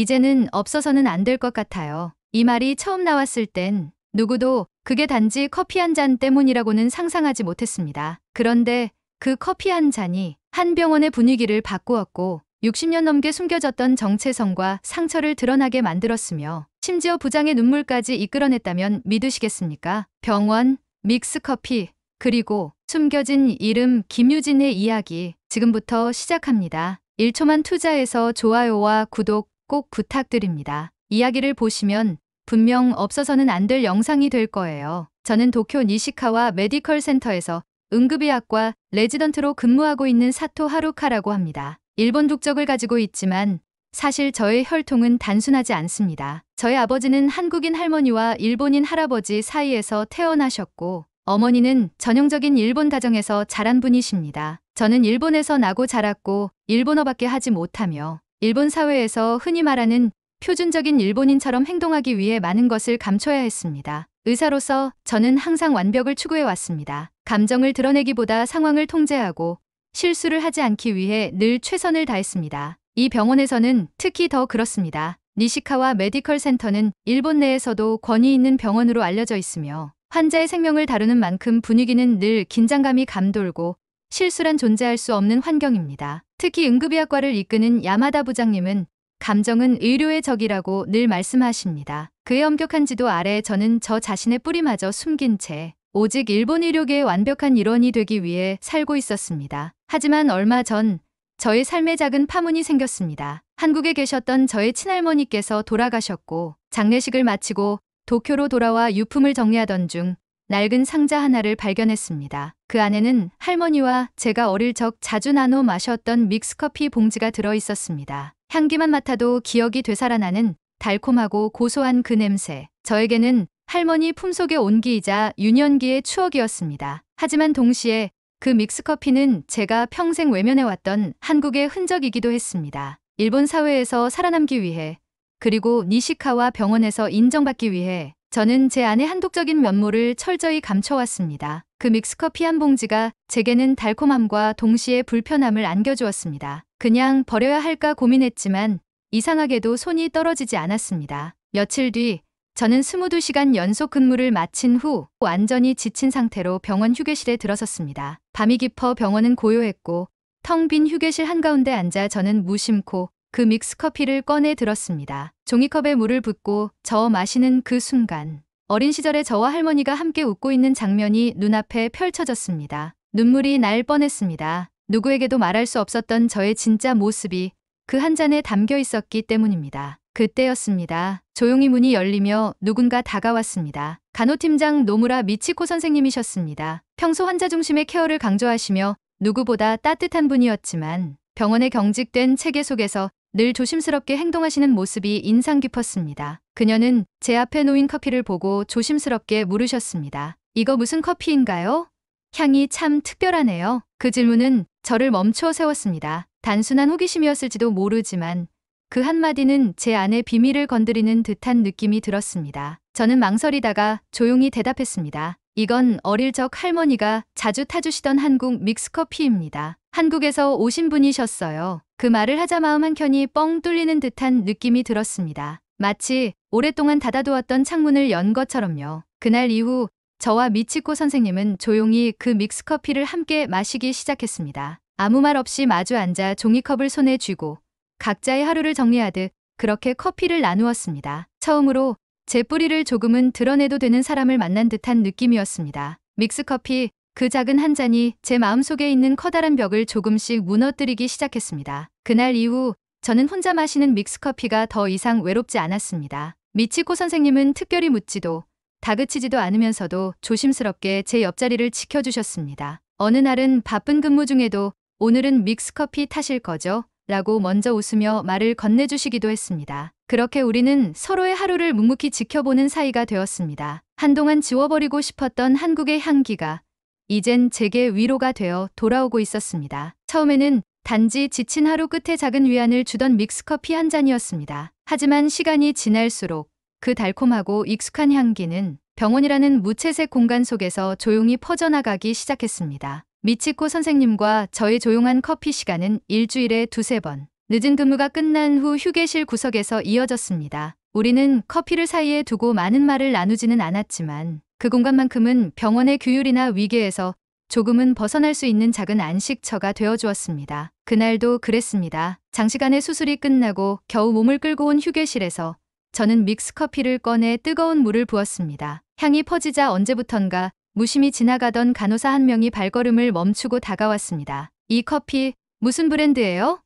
이제는 없어서는 안 될 것 같아요. 이 말이 처음 나왔을 땐 누구도 그게 단지 커피 한 잔 때문이라고는 상상하지 못했습니다. 그런데 그 커피 한 잔이 한 병원의 분위기를 바꾸었고 60년 넘게 숨겨졌던 정체성과 상처를 드러나게 만들었으며 심지어 부장의 눈물까지 이끌어냈다면 믿으시겠습니까? 병원, 믹스커피, 그리고 숨겨진 이름 김유진의 이야기 지금부터 시작합니다. 1초만 투자해서 좋아요와 구독 꼭 부탁드립니다. 이야기를 보시면 분명 없어서는 안 될 영상이 될 거예요. 저는 도쿄 니시카와 메디컬 센터에서 응급의학과 레지던트로 근무하고 있는 사토 하루카라고 합니다. 일본 국적을 가지고 있지만 사실 저의 혈통은 단순하지 않습니다. 저의 아버지는 한국인 할머니와 일본인 할아버지 사이에서 태어나셨고 어머니는 전형적인 일본 가정에서 자란 분이십니다. 저는 일본에서 나고 자랐고 일본어밖에 하지 못하며 일본 사회에서 흔히 말하는 표준적인 일본인처럼 행동하기 위해 많은 것을 감춰야 했습니다. 의사로서 저는 항상 완벽을 추구해 왔습니다. 감정을 드러내기보다 상황을 통제하고 실수를 하지 않기 위해 늘 최선을 다했습니다. 이 병원에서는 특히 더 그렇습니다. 니시카와 메디컬 센터는 일본 내에서도 권위 있는 병원으로 알려져 있으며 환자의 생명을 다루는 만큼 분위기는 늘 긴장감이 감돌고 실수란 존재할 수 없는 환경입니다. 특히 응급의학과를 이끄는 야마다 부장님은 감정은 의료의 적이라고 늘 말씀하십니다. 그의 엄격한 지도 아래 저는 저 자신의 뿌리마저 숨긴 채 오직 일본 의료계의 완벽한 일원이 되기 위해 살고 있었습니다. 하지만 얼마 전 저의 삶에 작은 파문이 생겼습니다. 한국에 계셨던 저의 친할머니께서 돌아가셨고 장례식을 마치고 도쿄로 돌아와 유품을 정리하던 중 낡은 상자 하나를 발견했습니다. 그 안에는 할머니와 제가 어릴 적 자주 나눠 마셨던 믹스커피 봉지가 들어 있었습니다. 향기만 맡아도 기억이 되살아나는 달콤하고 고소한 그 냄새. 저에게는 할머니 품속의 온기이자 유년기의 추억이었습니다. 하지만 동시에 그 믹스커피는 제가 평생 외면해왔던 한국의 흔적이기도 했습니다. 일본 사회에서 살아남기 위해 그리고 니시카와 병원에서 인정받기 위해 저는 제 안의 한독적인 면모를 철저히 감춰왔습니다. 그 믹스커피 한 봉지가 제게는 달콤함과 동시에 불편함을 안겨주었습니다. 그냥 버려야 할까 고민했지만 이상하게도 손이 떨어지지 않았습니다. 며칠 뒤 저는 22시간 연속 근무를 마친 후 완전히 지친 상태로 병원 휴게실에 들어섰습니다. 밤이 깊어 병원은 고요했고 텅 빈 휴게실 한가운데 앉아 저는 무심코 그 믹스커피를 꺼내 들었습니다. 종이컵에 물을 붓고 저어 마시는 그 순간 어린 시절에 저와 할머니가 함께 웃고 있는 장면이 눈앞에 펼쳐졌습니다. 눈물이 날 뻔했습니다. 누구에게도 말할 수 없었던 저의 진짜 모습이 그 한 잔에 담겨 있었기 때문입니다. 그때였습니다. 조용히 문이 열리며 누군가 다가왔습니다. 간호팀장 노무라 미치코 선생님이셨습니다. 평소 환자 중심의 케어를 강조하시며 누구보다 따뜻한 분이었지만 병원의 경직된 체계 속에서 늘 조심스럽게 행동하시는 모습이 인상 깊었습니다. 그녀는 제 앞에 놓인 커피를 보고 조심스럽게 물으셨습니다. 이거 무슨 커피인가요? 향이 참 특별하네요. 그 질문은 저를 멈추어 세웠습니다. 단순한 호기심이었을지도 모르지만 그 한마디는 제 안의 비밀을 건드리는 듯한 느낌이 들었습니다. 저는 망설이다가 조용히 대답했습니다. 이건 어릴 적 할머니가 자주 타주시던 한국 믹스커피입니다. 한국에서 오신 분이셨어요. 그 말을 하자 마음 한켠이 뻥 뚫리는 듯한 느낌이 들었습니다. 마치 오랫동안 닫아두었던 창문을 연 것처럼요. 그날 이후 저와 미치코 선생님은 조용히 그 믹스커피를 함께 마시기 시작했습니다. 아무 말 없이 마주 앉아 종이컵을 손에 쥐고 각자의 하루를 정리하듯 그렇게 커피를 나누었습니다. 처음으로 제 뿌리를 조금은 드러내도 되는 사람을 만난 듯한 느낌이었습니다. 믹스커피, 그 작은 한 잔이 제 마음속에 있는 커다란 벽을 조금씩 무너뜨리기 시작했습니다. 그날 이후 저는 혼자 마시는 믹스커피가 더 이상 외롭지 않았습니다. 미치코 선생님은 특별히 묻지도 다그치지도 않으면서도 조심스럽게 제 옆자리를 지켜주셨습니다. 어느 날은 바쁜 근무 중에도 오늘은 믹스커피 타실 거죠? 라고 먼저 웃으며 말을 건네주시기도 했습니다. 그렇게 우리는 서로의 하루를 묵묵히 지켜보는 사이가 되었습니다. 한동안 지워버리고 싶었던 한국의 향기가 이젠 제게 위로가 되어 돌아오고 있었습니다. 처음에는 단지 지친 하루 끝에 작은 위안을 주던 믹스커피 한 잔이었습니다. 하지만 시간이 지날수록 그 달콤하고 익숙한 향기는 병원이라는 무채색 공간 속에서 조용히 퍼져나가기 시작했습니다. 미치코 선생님과 저의 조용한 커피 시간은 일주일에 두세 번, 늦은 근무가 끝난 후 휴게실 구석에서 이어졌습니다. 우리는 커피를 사이에 두고 많은 말을 나누지는 않았지만 그 공간만큼은 병원의 규율이나 위계에서 조금은 벗어날 수 있는 작은 안식처가 되어주었습니다. 그날도 그랬습니다. 장시간의 수술이 끝나고 겨우 몸을 끌고 온 휴게실에서 저는 믹스커피를 꺼내 뜨거운 물을 부었습니다. 향이 퍼지자 언제부턴가 무심히 지나가던 간호사 한 명이 발걸음을 멈추고 다가왔습니다. 이 커피 무슨 브랜드예요?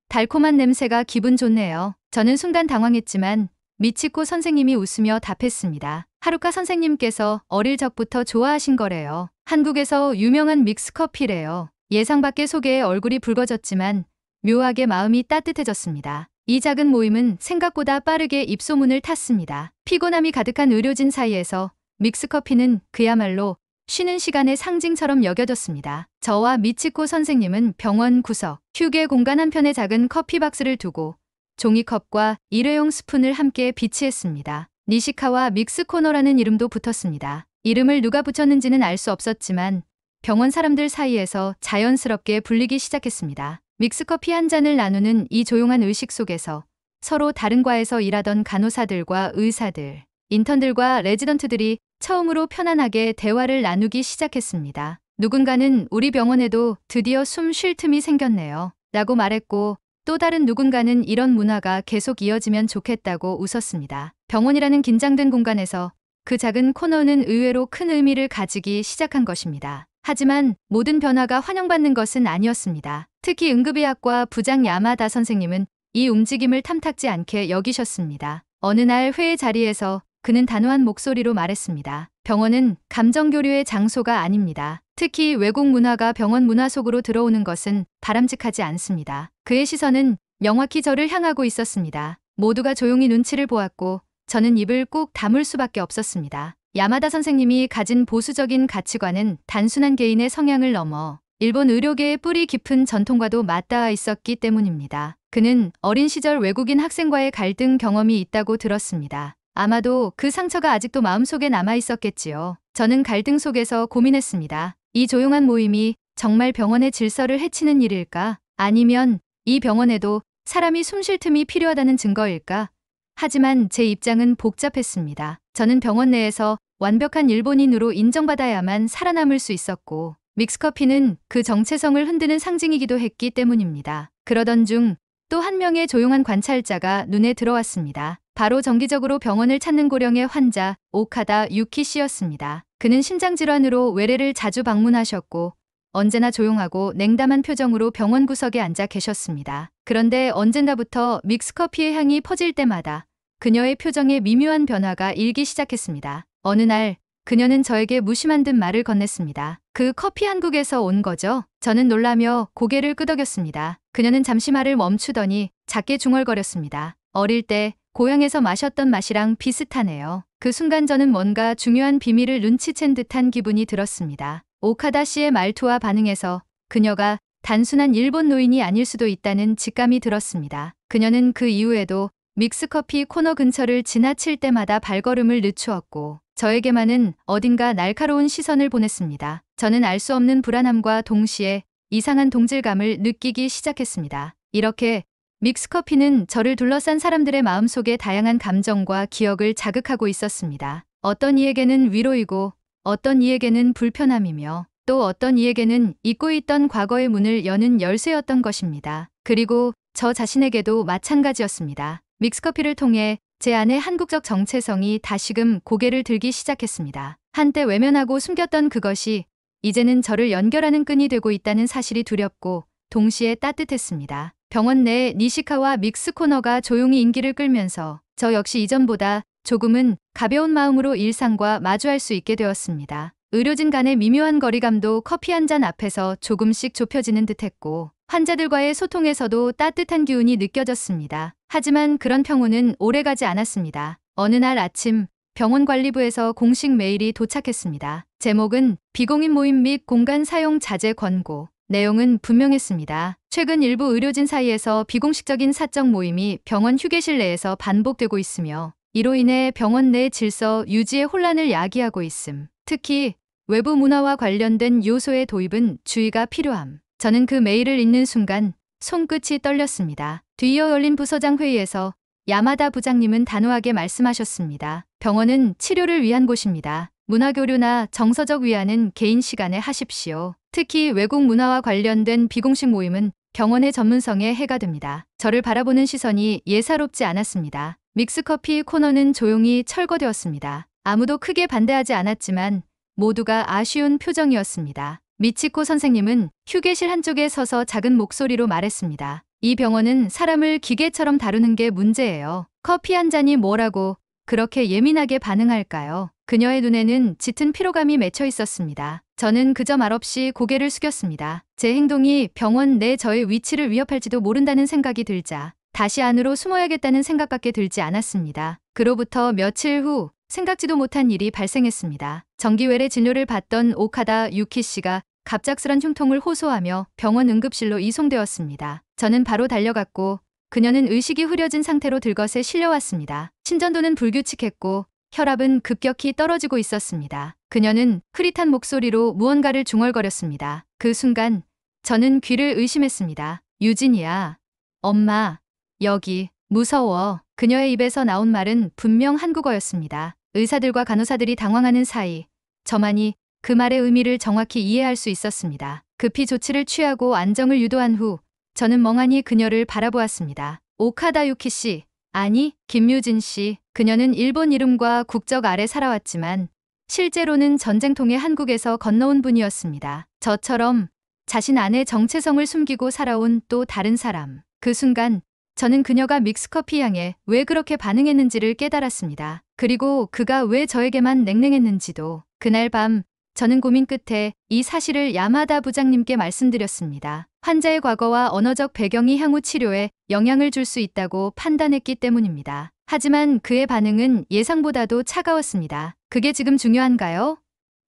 달콤한 냄새가 기분 좋네요. 저는 순간 당황했지만 미치코 선생님이 웃으며 답했습니다. 하루카 선생님께서 어릴 적부터 좋아하신 거래요. 한국에서 유명한 믹스커피래요. 예상 밖의 소개에 얼굴이 붉어졌지만 묘하게 마음이 따뜻해졌습니다. 이 작은 모임은 생각보다 빠르게 입소문을 탔습니다. 피곤함이 가득한 의료진 사이에서 믹스커피는 그야말로 쉬는 시간의 상징처럼 여겨졌습니다. 저와 미치코 선생님은 병원 구석, 휴게 공간 한편에 작은 커피 박스를 두고 종이컵과 일회용 스푼을 함께 비치했습니다. 니시카와 믹스코너라는 이름도 붙었습니다. 이름을 누가 붙였는지는 알 수 없었지만 병원 사람들 사이에서 자연스럽게 불리기 시작했습니다. 믹스커피 한 잔을 나누는 이 조용한 의식 속에서 서로 다른 과에서 일하던 간호사들과 의사들, 인턴들과 레지던트들이 처음으로 편안하게 대화를 나누기 시작했습니다. 누군가는 우리 병원에도 드디어 숨 쉴 틈이 생겼네요. 라고 말했고 또 다른 누군가는 이런 문화가 계속 이어지면 좋겠다고 웃었습니다. 병원이라는 긴장된 공간에서 그 작은 코너는 의외로 큰 의미를 가지기 시작한 것입니다. 하지만 모든 변화가 환영받는 것은 아니었습니다. 특히 응급의학과 부장 야마다 선생님은 이 움직임을 탐탁지 않게 여기셨습니다. 어느 날 회의 자리에서 그는 단호한 목소리로 말했습니다. 병원은 감정교류의 장소가 아닙니다. 특히 외국 문화가 병원 문화 속으로 들어오는 것은 바람직하지 않습니다. 그의 시선은 명확히 저를 향하고 있었습니다. 모두가 조용히 눈치를 보았고 저는 입을 꾹 다물 수밖에 없었습니다. 야마다 선생님이 가진 보수적인 가치관은 단순한 개인의 성향을 넘어 일본 의료계의 뿌리 깊은 전통과도 맞닿아 있었기 때문입니다. 그는 어린 시절 외국인 학생과의 갈등 경험이 있다고 들었습니다. 아마도 그 상처가 아직도 마음속에 남아 있었겠지요. 저는 갈등 속에서 고민했습니다. 이 조용한 모임이 정말 병원의 질서를 해치는 일일까? 아니면 이 병원에도 사람이 숨 쉴 틈이 필요하다는 증거일까? 하지만 제 입장은 복잡했습니다. 저는 병원 내에서 완벽한 일본인으로 인정받아야만 살아남을 수 있었고 믹스커피는 그 정체성을 흔드는 상징이기도 했기 때문입니다. 그러던 중 또 한 명의 조용한 관찰자가 눈에 들어왔습니다. 바로 정기적으로 병원을 찾는 고령의 환자 오카다 유키 씨였습니다. 그는 심장질환으로 외래를 자주 방문하셨고 언제나 조용하고 냉담한 표정으로 병원 구석에 앉아 계셨습니다. 그런데 언젠가부터 믹스커피의 향이 퍼질 때마다 그녀의 표정에 미묘한 변화가 일기 시작했습니다. 어느 날 그녀는 저에게 무심한 듯 말을 건넸습니다. 그 커피 한국에서 온 거죠? 저는 놀라며 고개를 끄덕였습니다. 그녀는 잠시 말을 멈추더니 작게 중얼거렸습니다. 어릴 때 고향에서 마셨던 맛이랑 비슷하네요. 그 순간 저는 뭔가 중요한 비밀을 눈치챈 듯한 기분이 들었습니다. 오카다 씨의 말투와 반응에서 그녀가 단순한 일본 노인이 아닐 수도 있다는 직감이 들었습니다. 그녀는 그 이후에도 믹스커피 코너 근처를 지나칠 때마다 발걸음을 늦추었고 저에게만은 어딘가 날카로운 시선을 보냈습니다. 저는 알 수 없는 불안함과 동시에 이상한 동질감을 느끼기 시작했습니다. 이렇게 믹스커피는 저를 둘러싼 사람들의 마음속에 다양한 감정과 기억을 자극하고 있었습니다. 어떤 이에게는 위로이고 어떤 이에게는 불편함이며 또 어떤 이에게는 잊고 있던 과거의 문을 여는 열쇠였던 것입니다. 그리고 저 자신에게도 마찬가지였습니다. 믹스커피를 통해 제 안의 한국적 정체성이 다시금 고개를 들기 시작했습니다. 한때 외면하고 숨겼던 그것이 이제는 저를 연결하는 끈이 되고 있다는 사실이 두렵고 동시에 따뜻했습니다. 병원 내 니시카와 믹스코너가 조용히 인기를 끌면서 저 역시 이전보다 조금은 가벼운 마음으로 일상과 마주할 수 있게 되었습니다. 의료진 간의 미묘한 거리감도 커피 한 잔 앞에서 조금씩 좁혀지는 듯했고 환자들과의 소통에서도 따뜻한 기운이 느껴졌습니다. 하지만 그런 평온은 오래가지 않았습니다. 어느 날 아침 병원 관리부에서 공식 메일이 도착했습니다. 제목은 비공인 모임 및 공간 사용 자제 권고. 내용은 분명했습니다. 최근 일부 의료진 사이에서 비공식적인 사적 모임이 병원 휴게실 내에서 반복되고 있으며 이로 인해 병원 내 질서 유지에 혼란을 야기하고 있음. 특히 외부 문화와 관련된 요소의 도입은 주의가 필요함. 저는 그 메일을 읽는 순간 손끝이 떨렸습니다. 뒤이어 열린 부서장 회의에서 야마다 부장님은 단호하게 말씀하셨습니다. 병원은 치료를 위한 곳입니다. 문화교류나 정서적 위안은 개인 시간에 하십시오. 특히 외국 문화와 관련된 비공식 모임은 병원의 전문성에 해가 됩니다. 저를 바라보는 시선이 예사롭지 않았습니다. 믹스커피 코너는 조용히 철거되었습니다. 아무도 크게 반대하지 않았지만 모두가 아쉬운 표정이었습니다. 미치코 선생님은 휴게실 한쪽에 서서 작은 목소리로 말했습니다. 이 병원은 사람을 기계처럼 다루는 게 문제예요. 커피 한 잔이 뭐라고 그렇게 예민하게 반응할까요? 그녀의 눈에는 짙은 피로감이 맺혀 있었습니다. 저는 그저 말없이 고개를 숙였습니다. 제 행동이 병원 내 저의 위치를 위협할지도 모른다는 생각이 들자 다시 안으로 숨어야겠다는 생각밖에 들지 않았습니다. 그로부터 며칠 후 생각지도 못한 일이 발생했습니다. 정기외래 진료를 받던 오카다 유키 씨가 갑작스런 흉통을 호소하며 병원 응급실로 이송되었습니다. 저는 바로 달려갔고 그녀는 의식이 흐려진 상태로 들것에 실려왔습니다. 심전도는 불규칙했고 혈압은 급격히 떨어지고 있었습니다. 그녀는 흐릿한 목소리로 무언가를 중얼거렸습니다. 그 순간 저는 귀를 의심했습니다. 유진이야. 엄마. 여기. 무서워. 그녀의 입에서 나온 말은 분명 한국어였습니다. 의사들과 간호사들이 당황하는 사이 저만이 그 말의 의미를 정확히 이해할 수 있었습니다. 급히 조치를 취하고 안정을 유도한 후 저는 멍하니 그녀를 바라보았습니다. 오카다 유키 씨, 아니 김유진 씨. 그녀는 일본 이름과 국적 아래 살아왔지만 실제로는 전쟁통에 한국에서 건너온 분이었습니다. 저처럼 자신 안에 정체성을 숨기고 살아온 또 다른 사람. 그 순간 저는 그녀가 믹스커피 향에 왜 그렇게 반응했는지를 깨달았습니다. 그리고 그가 왜 저에게만 냉랭했는지도. 그날 밤 저는 고민 끝에 이 사실을 야마다 부장님께 말씀드렸습니다. 환자의 과거와 언어적 배경이 향후 치료에 영향을 줄 수 있다고 판단했기 때문입니다. 하지만 그의 반응은 예상보다도 차가웠습니다. 그게 지금 중요한가요?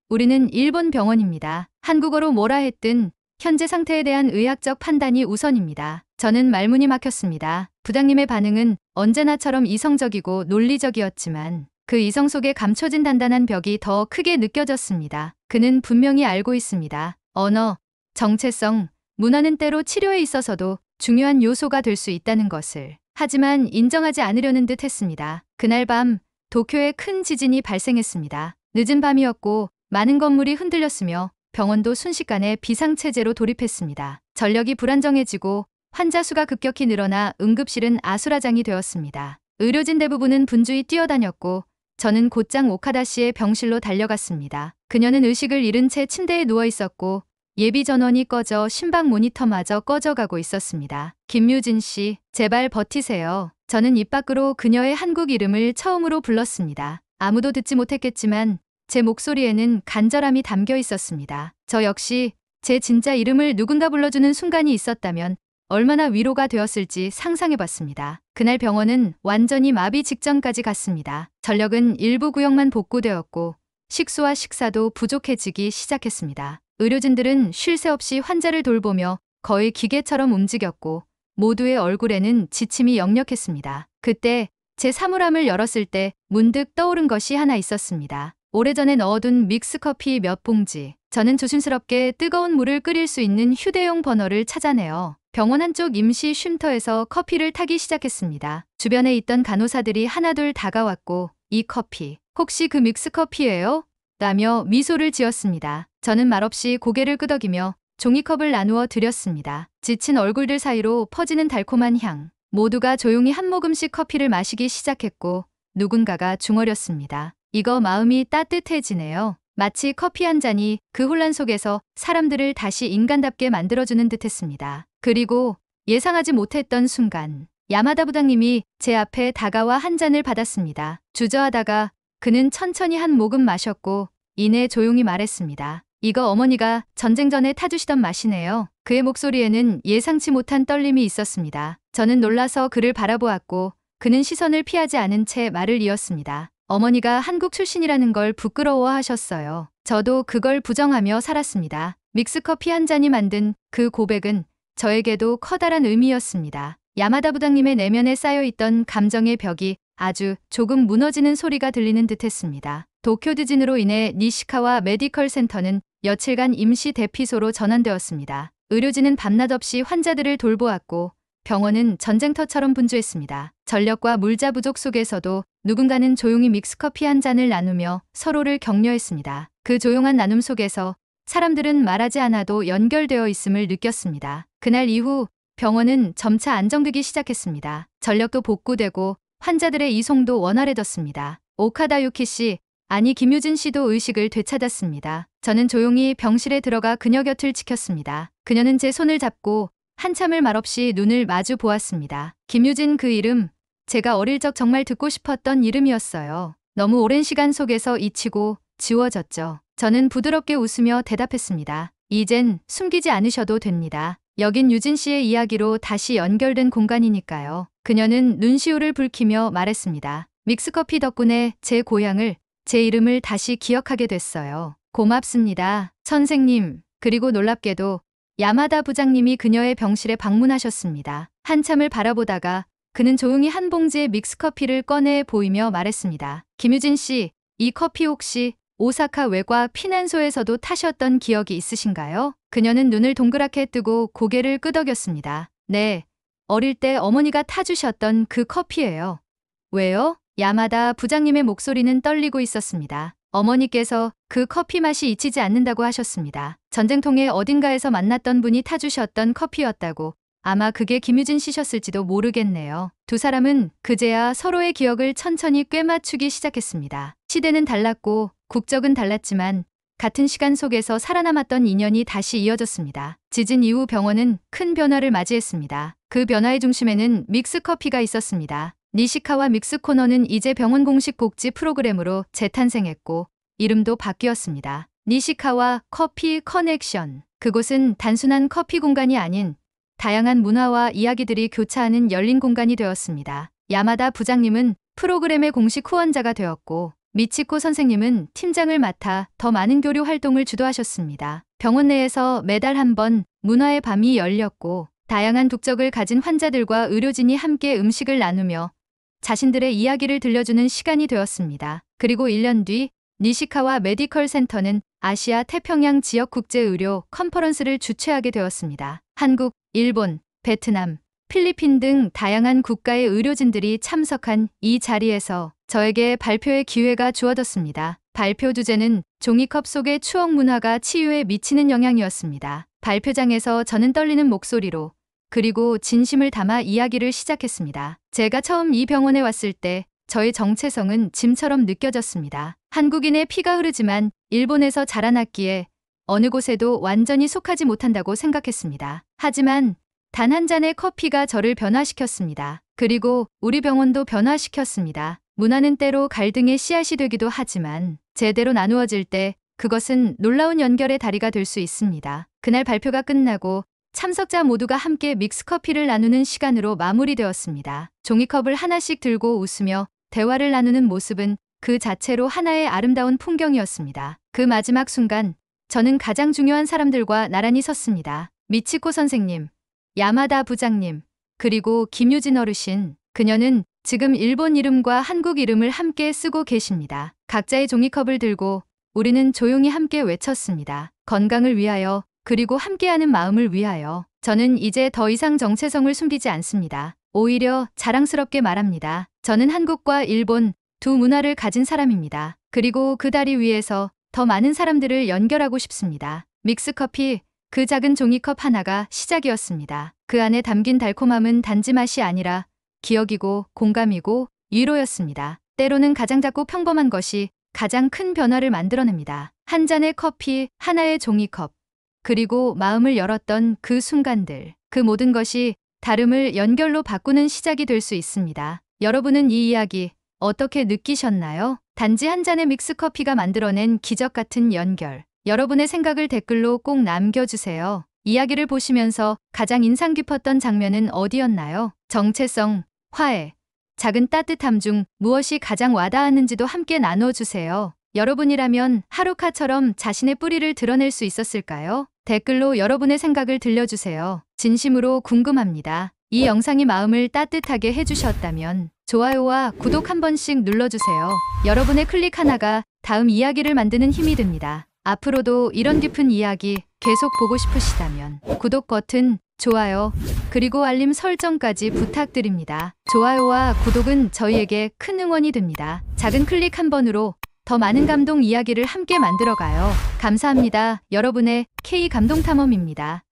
우리는 일본 병원입니다. 한국어로 뭐라 했든 현재 상태에 대한 의학적 판단이 우선입니다. 저는 말문이 막혔습니다. 부장님의 반응은 언제나처럼 이성적이고 논리적이었지만 그 이성 속에 감춰진 단단한 벽이 더 크게 느껴졌습니다. 그는 분명히 알고 있습니다. 언어, 정체성, 문화는 때로 치료에 있어서도 중요한 요소가 될 수 있다는 것을. 하지만 인정하지 않으려는 듯 했습니다. 그날 밤 도쿄에 큰 지진이 발생했습니다. 늦은 밤이었고 많은 건물이 흔들렸으며 병원도 순식간에 비상체제로 돌입했습니다. 전력이 불안정해지고 환자 수가 급격히 늘어나 응급실은 아수라장이 되었습니다. 의료진 대부분은 분주히 뛰어다녔고 저는 곧장 오카다 씨의 병실로 달려갔습니다. 그녀는 의식을 잃은 채 침대에 누워 있었고 예비 전원이 꺼져 심박 모니터마저 꺼져가고 있었습니다. 김유진 씨, 제발 버티세요. 저는 입 밖으로 그녀의 한국 이름을 처음으로 불렀습니다. 아무도 듣지 못했겠지만 제 목소리에는 간절함이 담겨 있었습니다. 저 역시 제 진짜 이름을 누군가 불러주는 순간이 있었다면 얼마나 위로가 되었을지 상상해봤습니다. 그날 병원은 완전히 마비 직전까지 갔습니다. 전력은 일부 구역만 복구되었고 식수와 식사도 부족해지기 시작했습니다. 의료진들은 쉴 새 없이 환자를 돌보며 거의 기계처럼 움직였고 모두의 얼굴에는 지침이 역력했습니다. 그때 제 사물함을 열었을 때 문득 떠오른 것이 하나 있었습니다. 오래전에 넣어둔 믹스커피 몇 봉지. 저는 조심스럽게 뜨거운 물을 끓일 수 있는 휴대용 버너를 찾아내어 병원 한쪽 임시 쉼터에서 커피를 타기 시작했습니다. 주변에 있던 간호사들이 하나둘 다가왔고 이 커피, 혹시 그 믹스커피예요? 라며 미소를 지었습니다. 저는 말없이 고개를 끄덕이며 종이컵을 나누어 드렸습니다. 지친 얼굴들 사이로 퍼지는 달콤한 향. 모두가 조용히 한 모금씩 커피를 마시기 시작했고 누군가가 중얼였습니다. 이거 마음이 따뜻해지네요. 마치 커피 한 잔이 그 혼란 속에서 사람들을 다시 인간답게 만들어주는 듯했습니다. 그리고 예상하지 못했던 순간 야마다 부장님이 제 앞에 다가와 한 잔을 받았습니다. 주저하다가 그는 천천히 한 모금 마셨고 이내 조용히 말했습니다. 이거 어머니가 전쟁 전에 타주시던 맛이네요. 그의 목소리에는 예상치 못한 떨림이 있었습니다. 저는 놀라서 그를 바라보았고 그는 시선을 피하지 않은 채 말을 이었습니다. 어머니가 한국 출신이라는 걸 부끄러워하셨어요. 저도 그걸 부정하며 살았습니다. 믹스커피 한 잔이 만든 그 고백은 저에게도 커다란 의미였습니다. 야마다 부장님의 내면에 쌓여있던 감정의 벽이 아주 조금 무너지는 소리가 들리는 듯했습니다. 도쿄地震으로 인해 니시카와 메디컬 센터는 며칠간 임시 대피소로 전환되었습니다. 의료진은 밤낮 없이 환자들을 돌보았고 병원은 전쟁터처럼 분주했습니다. 전력과 물자 부족 속에서도 누군가는 조용히 믹스커피 한 잔을 나누며 서로를 격려했습니다. 그 조용한 나눔 속에서 사람들은 말하지 않아도 연결되어 있음을 느꼈습니다. 그날 이후 병원은 점차 안정되기 시작했습니다. 전력도 복구되고 환자들의 이송도 원활해졌습니다. 오카다 유키 씨, 아니 김유진 씨도 의식을 되찾았습니다. 저는 조용히 병실에 들어가 그녀 곁을 지켰습니다. 그녀는 제 손을 잡고 한참을 말없이 눈을 마주 보았습니다. 김유진, 그 이름, 제가 어릴 적 정말 듣고 싶었던 이름이었어요. 너무 오랜 시간 속에서 잊히고 지워졌죠. 저는 부드럽게 웃으며 대답했습니다. 이젠 숨기지 않으셔도 됩니다. 여긴 유진 씨의 이야기로 다시 연결된 공간이니까요. 그녀는 눈시울을 붉히며 말했습니다. 믹스커피 덕분에 제 고향을, 제 이름을 다시 기억하게 됐어요. 고맙습니다, 선생님. 그리고 놀랍게도 야마다 부장님이 그녀의 병실에 방문하셨습니다. 한참을 바라보다가 그는 조용히 한 봉지의 믹스커피를 꺼내 보이며 말했습니다. 김유진 씨, 이 커피 혹시 오사카 외과 피난소에서도 타셨던 기억이 있으신가요? 그녀는 눈을 동그랗게 뜨고 고개를 끄덕였습니다. 네, 어릴 때 어머니가 타주셨던 그 커피예요. 왜요? 야마다 부장님의 목소리는 떨리고 있었습니다. 어머니께서 그 커피 맛이 잊히지 않는다고 하셨습니다. 전쟁통에 어딘가에서 만났던 분이 타주셨던 커피였다고. 아마 그게 김유진 씨셨을지도 모르겠네요. 두 사람은 그제야 서로의 기억을 천천히 꿰맞추기 시작했습니다. 시대는 달랐고 국적은 달랐지만 같은 시간 속에서 살아남았던 인연이 다시 이어졌습니다. 지진 이후 병원은 큰 변화를 맞이했습니다. 그 변화의 중심에는 믹스커피가 있었습니다. 니시카와 믹스코너는 이제 병원 공식 복지 프로그램으로 재탄생했고 이름도 바뀌었습니다. 니시카와 커피 커넥션. 그곳은 단순한 커피 공간이 아닌 다양한 문화와 이야기들이 교차하는 열린 공간이 되었습니다. 야마다 부장님은 프로그램의 공식 후원자가 되었고 미치코 선생님은 팀장을 맡아 더 많은 교류 활동을 주도하셨습니다. 병원 내에서 매달 한 번 문화의 밤이 열렸고 다양한 국적을 가진 환자들과 의료진이 함께 음식을 나누며 자신들의 이야기를 들려주는 시간이 되었습니다. 그리고 1년 뒤 니시카와 메디컬 센터는 아시아 태평양 지역 국제의료 컨퍼런스를 주최하게 되었습니다. 한국, 일본, 베트남, 필리핀 등 다양한 국가의 의료진들이 참석한 이 자리에서 저에게 발표의 기회가 주어졌습니다. 발표 주제는 종이컵 속의 추억 문화가 치유에 미치는 영향이었습니다. 발표장에서 저는 떨리는 목소리로 그리고 진심을 담아 이야기를 시작했습니다. 제가 처음 이 병원에 왔을 때 저의 정체성은 짐처럼 느껴졌습니다. 한국인의 피가 흐르지만 일본에서 자라났기에 어느 곳에도 완전히 속하지 못한다고 생각했습니다. 하지만 단 한 잔의 커피가 저를 변화시켰습니다. 그리고 우리 병원도 변화시켰습니다. 문화는 때로 갈등의 씨앗이 되기도 하지만 제대로 나누어질 때 그것은 놀라운 연결의 다리가 될 수 있습니다. 그날 발표가 끝나고 참석자 모두가 함께 믹스커피를 나누는 시간으로 마무리되었습니다. 종이컵을 하나씩 들고 웃으며 대화를 나누는 모습은 그 자체로 하나의 아름다운 풍경이었습니다. 그 마지막 순간 저는 가장 중요한 사람들과 나란히 섰습니다. 미치코 선생님, 야마다 부장님, 그리고 김유진 어르신. 그녀는 지금 일본 이름과 한국 이름을 함께 쓰고 계십니다. 각자의 종이컵을 들고 우리는 조용히 함께 외쳤습니다. 건강을 위하여, 그리고 함께하는 마음을 위하여. 저는 이제 더 이상 정체성을 숨기지 않습니다. 오히려 자랑스럽게 말합니다. 저는 한국과 일본 두 문화를 가진 사람입니다. 그리고 그 다리 위에서 더 많은 사람들을 연결하고 싶습니다. 믹스커피, 그 작은 종이컵 하나가 시작이었습니다. 그 안에 담긴 달콤함은 단지 맛이 아니라 기억이고 공감이고 위로였습니다. 때로는 가장 작고 평범한 것이 가장 큰 변화를 만들어냅니다. 한 잔의 커피, 하나의 종이컵, 그리고 마음을 열었던 그 순간들. 그 모든 것이 다름을 연결로 바꾸는 시작이 될 수 있습니다. 여러분은 이 이야기 어떻게 느끼셨나요? 단지 한 잔의 믹스커피가 만들어낸 기적 같은 연결. 여러분의 생각을 댓글로 꼭 남겨주세요. 이야기를 보시면서 가장 인상 깊었던 장면은 어디였나요? 정체성, 화해, 작은 따뜻함 중 무엇이 가장 와닿았는지도 함께 나눠주세요. 여러분이라면 하루카처럼 자신의 뿌리를 드러낼 수 있었을까요? 댓글로 여러분의 생각을 들려주세요. 진심으로 궁금합니다. 이 영상이 마음을 따뜻하게 해주셨다면 좋아요와 구독 한 번씩 눌러주세요. 여러분의 클릭 하나가 다음 이야기를 만드는 힘이 됩니다. 앞으로도 이런 깊은 이야기 계속 보고 싶으시다면 구독 버튼, 좋아요, 그리고 알림 설정까지 부탁드립니다. 좋아요와 구독은 저희에게 큰 응원이 됩니다. 작은 클릭 한 번으로 더 많은 감동 이야기를 함께 만들어가요. 감사합니다. 여러분의 K 감동탐험입니다.